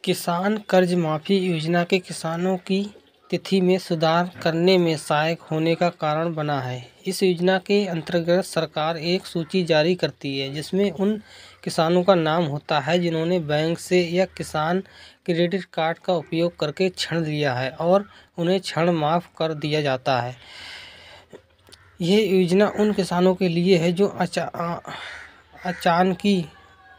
किसान कर्ज माफी योजना के किसानों की तिथि में सुधार करने में सहायक होने का कारण बना है। इस योजना के अंतर्गत सरकार एक सूची जारी करती है जिसमें उन किसानों का नाम होता है जिन्होंने बैंक से या किसान क्रेडिट कार्ड का उपयोग करके ऋण लिया है और उन्हें ऋण माफ़ कर दिया जाता है। यह योजना उन किसानों के लिए है जो अचानकी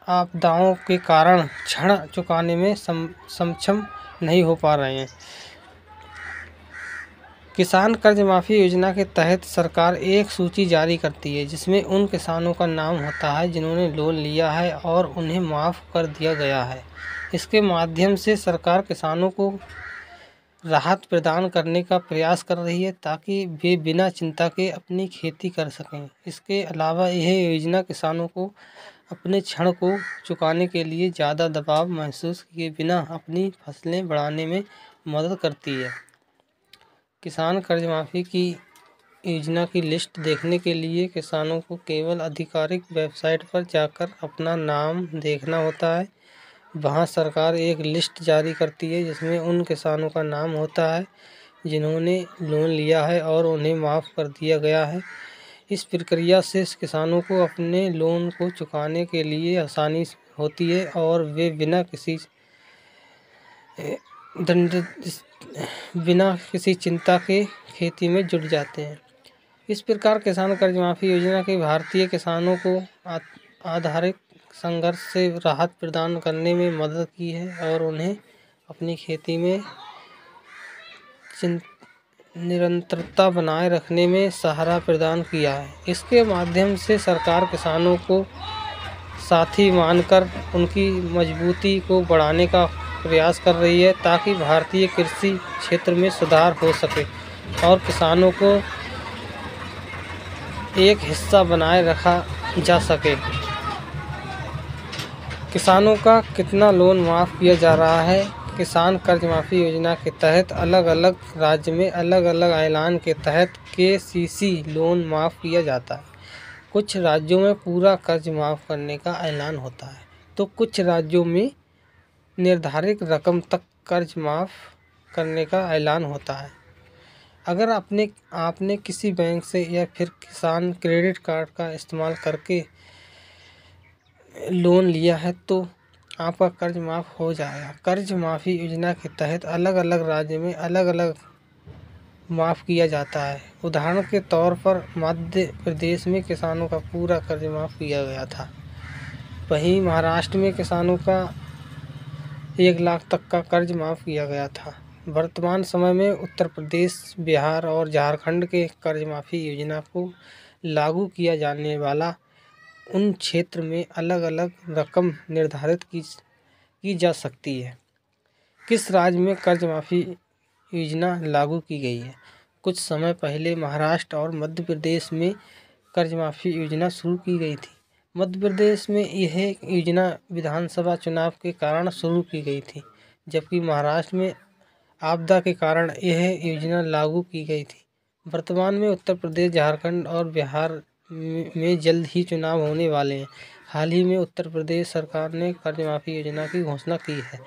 आपदाओं के कारण ऋण चुकाने में सक्षम नहीं हो पा रहे हैं। किसान कर्ज माफी योजना के तहत सरकार एक सूची जारी करती है जिसमें उन किसानों का नाम होता है जिन्होंने लोन लिया है और उन्हें माफ़ कर दिया गया है। इसके माध्यम से सरकार किसानों को राहत प्रदान करने का प्रयास कर रही है ताकि वे बिना चिंता के अपनी खेती कर सकें। इसके अलावा यह योजना किसानों को अपने ऋण को चुकाने के लिए ज़्यादा दबाव महसूस किए बिना अपनी फसलें बढ़ाने में मदद करती है। किसान कर्ज माफी की योजना की लिस्ट देखने के लिए किसानों को केवल आधिकारिक वेबसाइट पर जाकर अपना नाम देखना होता है। वहां सरकार एक लिस्ट जारी करती है जिसमें उन किसानों का नाम होता है जिन्होंने लोन लिया है और उन्हें माफ़ कर दिया गया है। इस प्रक्रिया से किसानों को अपने लोन को चुकाने के लिए आसानी होती है और वे बिना किसी चिंता के खेती में जुट जाते हैं। इस प्रकार किसान कर्ज माफी योजना के भारतीय किसानों को आधारिक संघर्ष से राहत प्रदान करने में मदद की है और उन्हें अपनी खेती में निरंतरता बनाए रखने में सहारा प्रदान किया है। इसके माध्यम से सरकार किसानों को साथी मानकर उनकी मजबूती को बढ़ाने का प्रयास कर रही है ताकि भारतीय कृषि क्षेत्र में सुधार हो सके और किसानों को एक हिस्सा बनाए रखा जा सके। किसानों का कितना लोन माफ़ किया जा रहा है? किसान कर्ज माफी योजना के तहत अलग अलग राज्य में अलग अलग ऐलान के तहत केसीसी लोन माफ़ किया जाता है। कुछ राज्यों में पूरा कर्ज माफ़ करने का ऐलान होता है तो कुछ राज्यों में निर्धारित रकम तक कर्ज माफ़ करने का ऐलान होता है। अगर आपने किसी बैंक से या फिर किसान क्रेडिट कार्ड का इस्तेमाल करके लोन लिया है तो आपका कर्ज माफ़ हो जाएगा। कर्ज माफ़ी योजना के तहत अलग अलग राज्य में अलग अलग माफ़ किया जाता है। उदाहरण के तौर पर मध्य प्रदेश में किसानों का पूरा कर्ज माफ़ किया गया था। वहीं महाराष्ट्र में किसानों का 1 लाख तक का कर्ज माफ़ किया गया था। वर्तमान समय में उत्तर प्रदेश, बिहार और झारखंड के कर्ज माफ़ी योजना को लागू किया जाने वाला उन क्षेत्र में अलग अलग रकम निर्धारित की जा सकती है। किस राज्य में कर्ज माफ़ी योजना लागू की गई है? कुछ समय पहले महाराष्ट्र और मध्य प्रदेश में कर्ज माफ़ी योजना शुरू की गई थी। मध्य प्रदेश में यह योजना विधानसभा चुनाव के कारण शुरू की गई थी, जबकि महाराष्ट्र में आपदा के कारण यह योजना लागू की गई थी। वर्तमान में उत्तर प्रदेश, झारखंड और बिहार में जल्द ही चुनाव होने वाले हैं। हाल ही में उत्तर प्रदेश सरकार ने कर्ज माफ़ी योजना की घोषणा की है।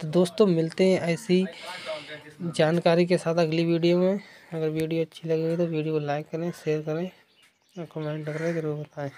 तो दोस्तों, मिलते हैं ऐसी जानकारी के साथ अगली वीडियो में। अगर वीडियो अच्छी लगी तो वीडियो को लाइक करें, शेयर करें और कमेंट करें, ज़रूर बताएं।